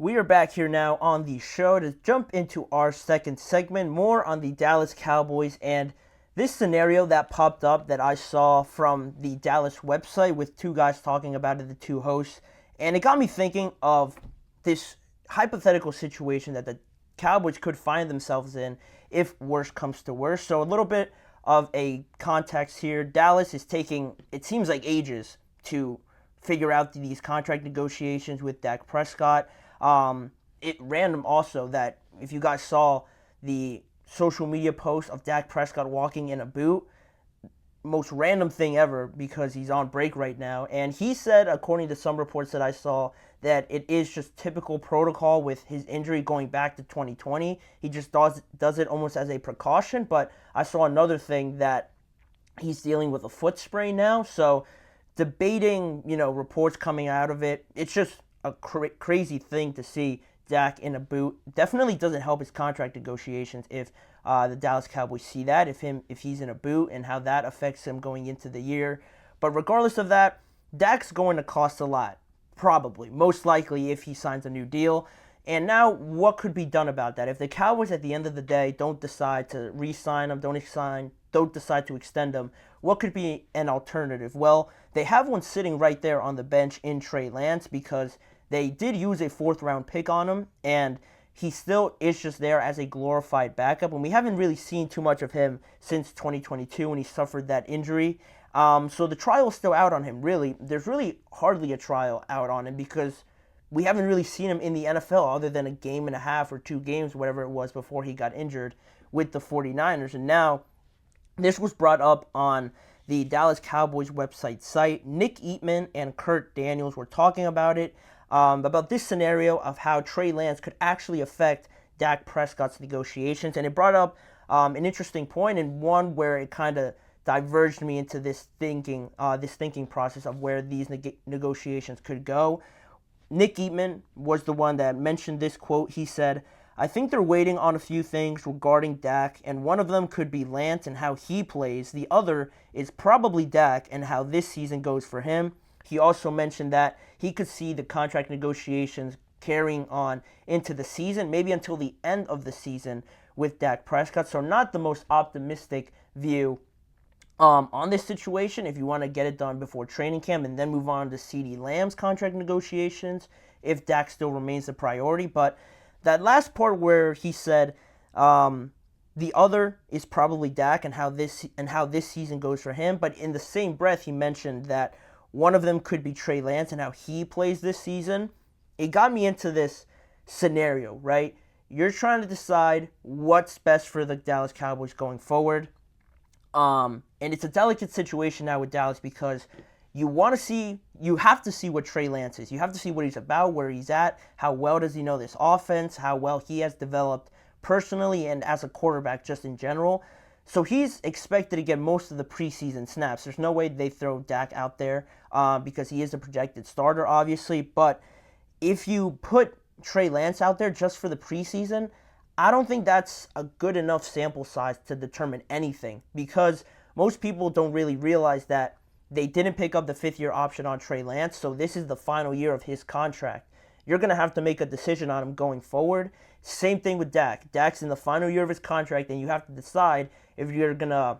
We are back here now on the show to jump into our second segment, more on the Dallas Cowboys and this scenario that popped up that I saw from the Dallas website with two guys talking about it, the two hosts, and it got me thinking of this hypothetical situation that the Cowboys could find themselves in if worse comes to worse. So a little bit of a context here. Dallas is taking, it seems like ages to figure out these contract negotiations with Dak Prescott. It random also that if you guys saw the social media post of Dak Prescott walking in a boot, most random thing ever because he's on break right now. And he said, according to some reports that I saw, that it is just typical protocol with his injury going back to 2020. He just does it almost as a precaution. But I saw another thing that he's dealing with a foot sprain now. So debating, reports coming out of it, it's just a crazy thing to see Dak in a boot. Definitely doesn't help his contract negotiations if the Dallas Cowboys see that, if he's in a boot and how that affects him going into the year. But regardless of that, Dak's going to cost a lot, probably, most likely if he signs a new deal. And now what could be done about that? If the Cowboys at the end of the day don't decide to re-sign him, don't decide to extend him, what could be an alternative? Well, they have one sitting right there on the bench in Trey Lance because they did use a fourth-round pick on him, and he still is just there as a glorified backup. And we haven't really seen too much of him since 2022 when he suffered that injury. So the trial is still out on him, really. There's really hardly a trial out on him because we haven't really seen him in the NFL other than a game and a half or 2 games, whatever it was, before he got injured with the 49ers. And now this was brought up on the Dallas Cowboys website site. Nick Eatman and Kurt Daniels were talking about it. About this scenario of how Trey Lance could actually affect Dak Prescott's negotiations. And it brought up an interesting point, and one where it kind of diverged me into this thinking process of where these negotiations could go. Nick Eatman was the one that mentioned this quote. He said, "I think they're waiting on a few things regarding Dak, and one of them could be Lance and how he plays. The other is probably Dak and how this season goes for him." He also mentioned that he could see the contract negotiations carrying on into the season, maybe until the end of the season with Dak Prescott. So not the most optimistic view on this situation if you want to get it done before training camp and then move on to CeeDee Lamb's contract negotiations if Dak still remains the priority. But that last part where he said the other is probably Dak and how this season goes for him, but in the same breath he mentioned that one of them could be Trey Lance and how he plays this season. It got me into this scenario, right? You're trying to decide what's best for the Dallas Cowboys going forward. And it's a delicate situation now with Dallas because you have to see what Trey Lance is. You have to see what he's about, where he's at, how well does he know this offense, how well he has developed personally and as a quarterback just in general. So he's expected to get most of the preseason snaps. There's no way they throw Dak out there because he is a projected starter, obviously. But if you put Trey Lance out there just for the preseason, I don't think that's a good enough sample size to determine anything because most people don't really realize that they didn't pick up the 5th-year option on Trey Lance, so this is the final year of his contract. You're going to have to make a decision on him going forward. Same thing with Dak. Dak's in the final year of his contract, and you have to decide if you're going to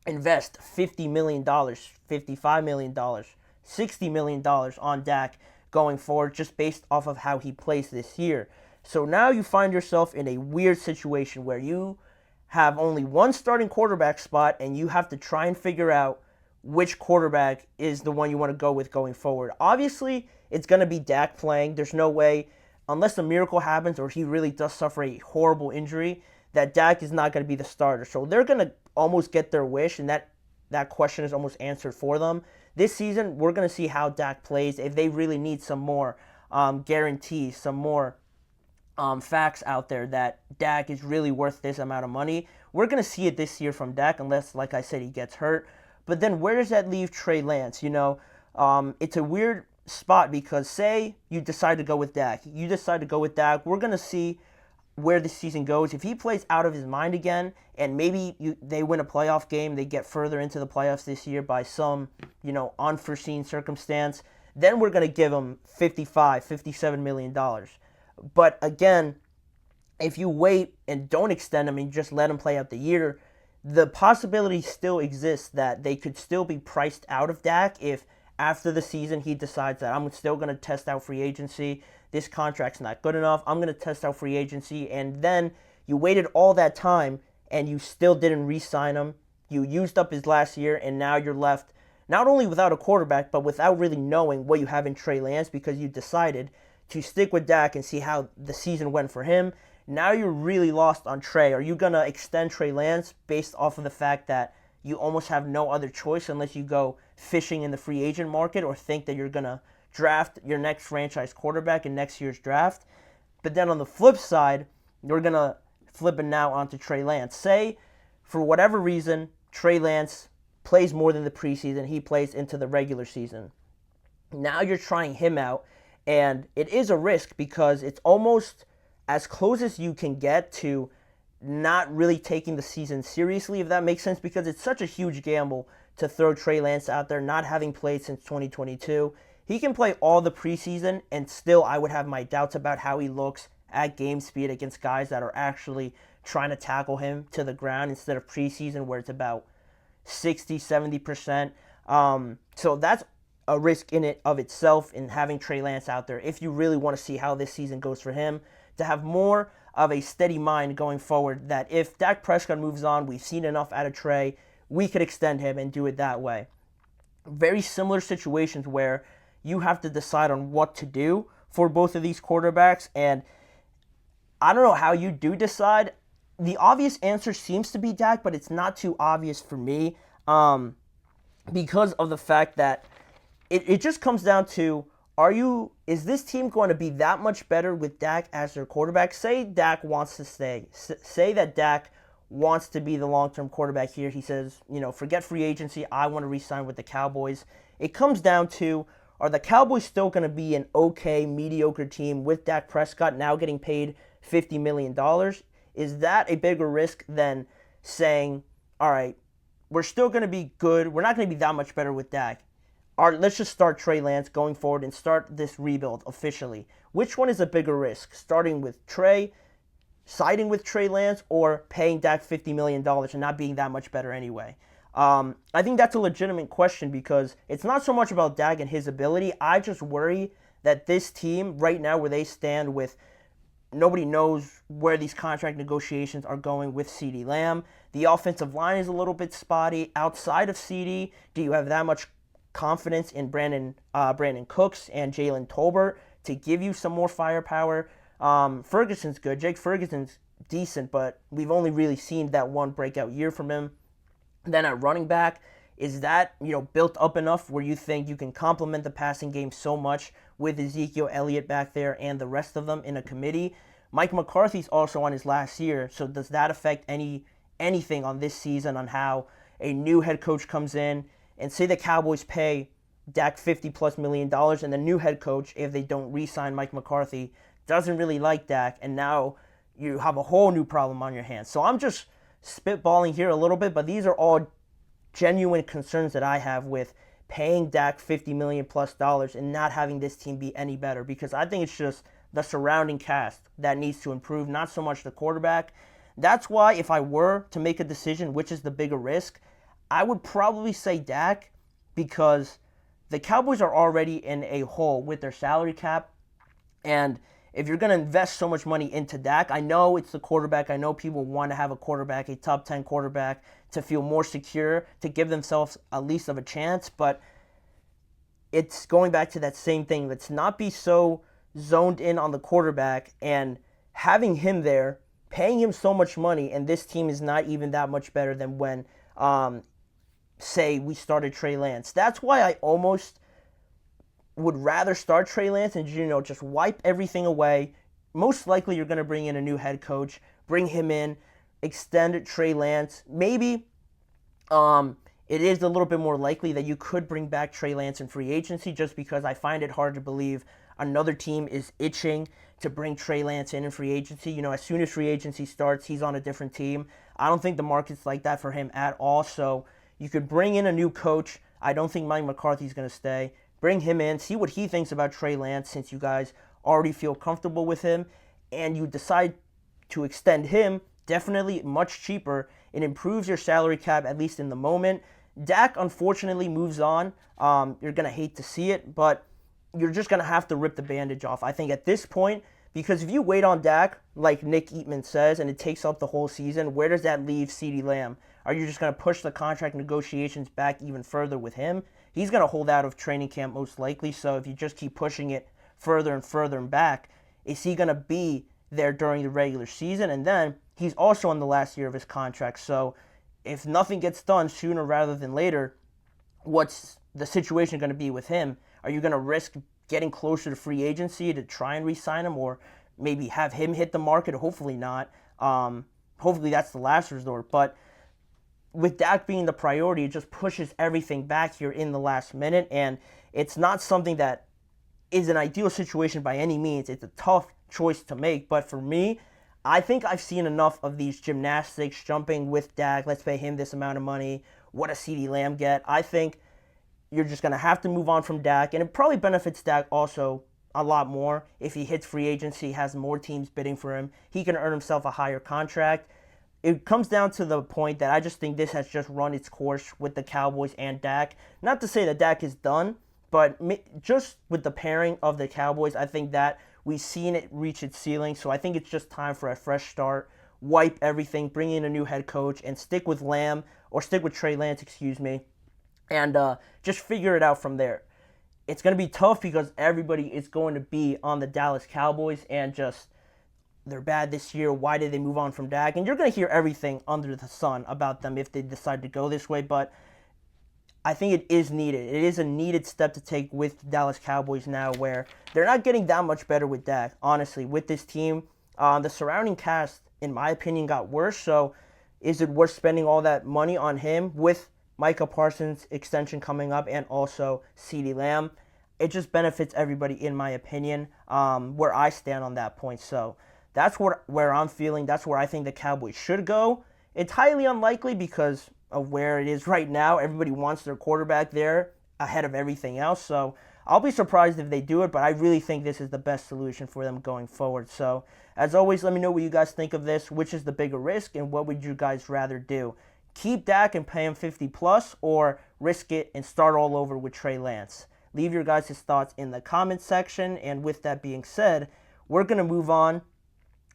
invest $50 million, $55 million, $60 million on Dak going forward just based off of how he plays this year. So now you find yourself in a weird situation where you have only one starting quarterback spot, and you have to try and figure out which quarterback is the one you want to go with going forward. Obviously, it's going to be Dak playing. There's no way, unless a miracle happens or he really does suffer a horrible injury, that Dak is not going to be the starter. So they're going to almost get their wish, and that question is almost answered for them. This season, we're going to see how Dak plays. If they really need some more guarantees, some more facts out there that Dak is really worth this amount of money, we're going to see it this year from Dak unless, like I said, he gets hurt. But then where does that leave Trey Lance? It's a weird spot because say you decide to go with Dak. We're going to see where the season goes. If he plays out of his mind again and maybe they win a playoff game, they get further into the playoffs this year by some, unforeseen circumstance, then we're going to give him $57 million. But again, if you wait and don't extend him and just let him play out the year, the possibility still exists that they could still be priced out of Dak if after the season he decides that I'm still going to test out free agency. This contract's not good enough. I'm going to test out free agency. And then you waited all that time and you still didn't re-sign him. You used up his last year, and now you're left not only without a quarterback, but without really knowing what you have in Trey Lance because you decided to stick with Dak and see how the season went for him. Now you're really lost on Trey. Are you going to extend Trey Lance based off of the fact that you almost have no other choice unless you go fishing in the free agent market or think that you're going to draft your next franchise quarterback in next year's draft? But then on the flip side, you're going to flip it now onto Trey Lance. Say, for whatever reason, Trey Lance plays more than the preseason. He plays into the regular season. Now you're trying him out, and it is a risk because it's almost as close as you can get to not really taking the season seriously, if that makes sense, because it's such a huge gamble to throw Trey Lance out there, not having played since 2022. He can play all the preseason, and still I would have my doubts about how he looks at game speed against guys that are actually trying to tackle him to the ground instead of preseason where it's about 60, 70%. So that's a risk in it of itself in having Trey Lance out there if you really want to see how this season goes for him, to have more of a steady mind going forward that if Dak Prescott moves on, we've seen enough out of Trey, we could extend him and do it that way. Very similar situations where you have to decide on what to do for both of these quarterbacks, and I don't know how you do decide. The obvious answer seems to be Dak, but it's not too obvious for me because of the fact that it just comes down to, is this team going to be that much better with Dak as their quarterback? Say Dak wants to stay. Say that Dak wants to be the long-term quarterback here. He says, forget free agency. I want to re-sign with the Cowboys. It comes down to, are the Cowboys still going to be an okay, mediocre team with Dak Prescott now getting paid $50 million? Is that a bigger risk than saying, all right, we're still going to be good. We're not going to be that much better with Dak. Let's just start Trey Lance going forward and start this rebuild officially. Which one is a bigger risk? Starting with Trey, siding with Trey Lance, or paying Dak $50 million and not being that much better anyway? I think that's a legitimate question because it's not so much about Dak and his ability. I just worry that this team right now where they stand with nobody knows where these contract negotiations are going with CeeDee Lamb. The offensive line is a little bit spotty. Outside of CeeDee, do you have that much confidence in Brandon Cooks and Jalen Tolbert to give you some more firepower? Ferguson's good. Jake Ferguson's decent, but we've only really seen that one breakout year from him. Then at running back, is that built up enough where you think you can complement the passing game so much with Ezekiel Elliott back there and the rest of them in a committee? Mike McCarthy's also on his last year, so does that affect anything on this season on how a new head coach comes in? And say the Cowboys pay Dak $50+ million and the new head coach, if they don't re-sign Mike McCarthy, doesn't really like Dak, and now you have a whole new problem on your hands. So I'm just spitballing here a little bit, but these are all genuine concerns that I have with paying Dak $50 million+ and not having this team be any better, because I think it's just the surrounding cast that needs to improve, not so much the quarterback. That's why if I were to make a decision which is the bigger risk, I would probably say Dak, because the Cowboys are already in a hole with their salary cap, and if you're going to invest so much money into Dak, I know it's the quarterback. I know people want to have a quarterback, a top 10 quarterback, to feel more secure, to give themselves at least of a chance. But it's going back to that same thing. Let's not be so zoned in on the quarterback and having him there, paying him so much money, and this team is not even that much better than when, say, we started Trey Lance. That's why I almost would rather start Trey Lance and, just wipe everything away. Most likely you're going to bring in a new head coach, bring him in, extend Trey Lance. Maybe it is a little bit more likely that you could bring back Trey Lance in free agency, just because I find it hard to believe another team is itching to bring Trey Lance in free agency. As soon as free agency starts, he's on a different team. I don't think the market's like that for him at all. So you could bring in a new coach. I don't think Mike McCarthy's going to stay. Bring him in, see what he thinks about Trey Lance, since you guys already feel comfortable with him, and you decide to extend him, definitely much cheaper. It improves your salary cap, at least in the moment. Dak, unfortunately, moves on. You're going to hate to see it, but you're just going to have to rip the bandage off. I think at this point, because if you wait on Dak, like Nick Eatman says, and it takes up the whole season, where does that leave CeeDee Lamb? Are you just going to push the contract negotiations back even further with him? He's going to hold out of training camp most likely, so if you just keep pushing it further and further and back, is he going to be there during the regular season? And then he's also in the last year of his contract, so if nothing gets done sooner rather than later, what's the situation going to be with him? Are you going to risk getting closer to free agency to try and re-sign him, or maybe have him hit the market? Hopefully not. Hopefully that's the last resort. But with Dak being the priority, it just pushes everything back here in the last minute, and it's not something that is an ideal situation by any means. It's a tough choice to make, but for me, I think I've seen enough of these gymnastics, jumping with Dak, let's pay him this amount of money, what does CeeDee Lamb get? I think you're just going to have to move on from Dak, and it probably benefits Dak also a lot more if he hits free agency, has more teams bidding for him. He can earn himself a higher contract. It comes down to the point that I just think this has just run its course with the Cowboys and Dak. Not to say that Dak is done, but just with the pairing of the Cowboys, I think that we've seen it reach its ceiling, so I think it's just time for a fresh start, wipe everything, bring in a new head coach, and stick with Trey Lance, and just figure it out from there. It's going to be tough because everybody is going to be on the Dallas Cowboys, and just, they're bad this year, why did they move on from Dak? And you're going to hear everything under the sun about them if they decide to go this way, but I think it is needed. It is a needed step to take with the Dallas Cowboys now, where they're not getting that much better with Dak, honestly, with this team. The surrounding cast, in my opinion, got worse, so is it worth spending all that money on him with Micah Parsons' extension coming up and also CeeDee Lamb? It just benefits everybody, in my opinion, where I stand on that point. So that's where I'm feeling. That's where I think the Cowboys should go. It's highly unlikely because of where it is right now. Everybody wants their quarterback there ahead of everything else. So I'll be surprised if they do it, but I really think this is the best solution for them going forward. So as always, let me know what you guys think of this. Which is the bigger risk, and what would you guys rather do? Keep Dak and pay him 50 plus, or risk it and start all over with Trey Lance? Leave your guys' thoughts in the comments section. And with that being said, we're going to move on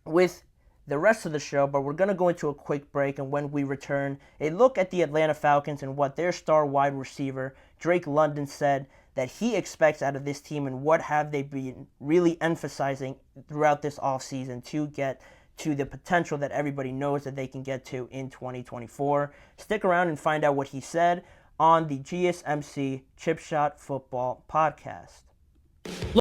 with the rest of the show, but we're going to go into a quick break, and when we return, a look at the Atlanta Falcons and what their star wide receiver, Drake London, said that he expects out of this team, and what have they been really emphasizing throughout this offseason to get to the potential that everybody knows that they can get to in 2024. Stick around and find out what he said on the GSMC Chip Shot Football Podcast.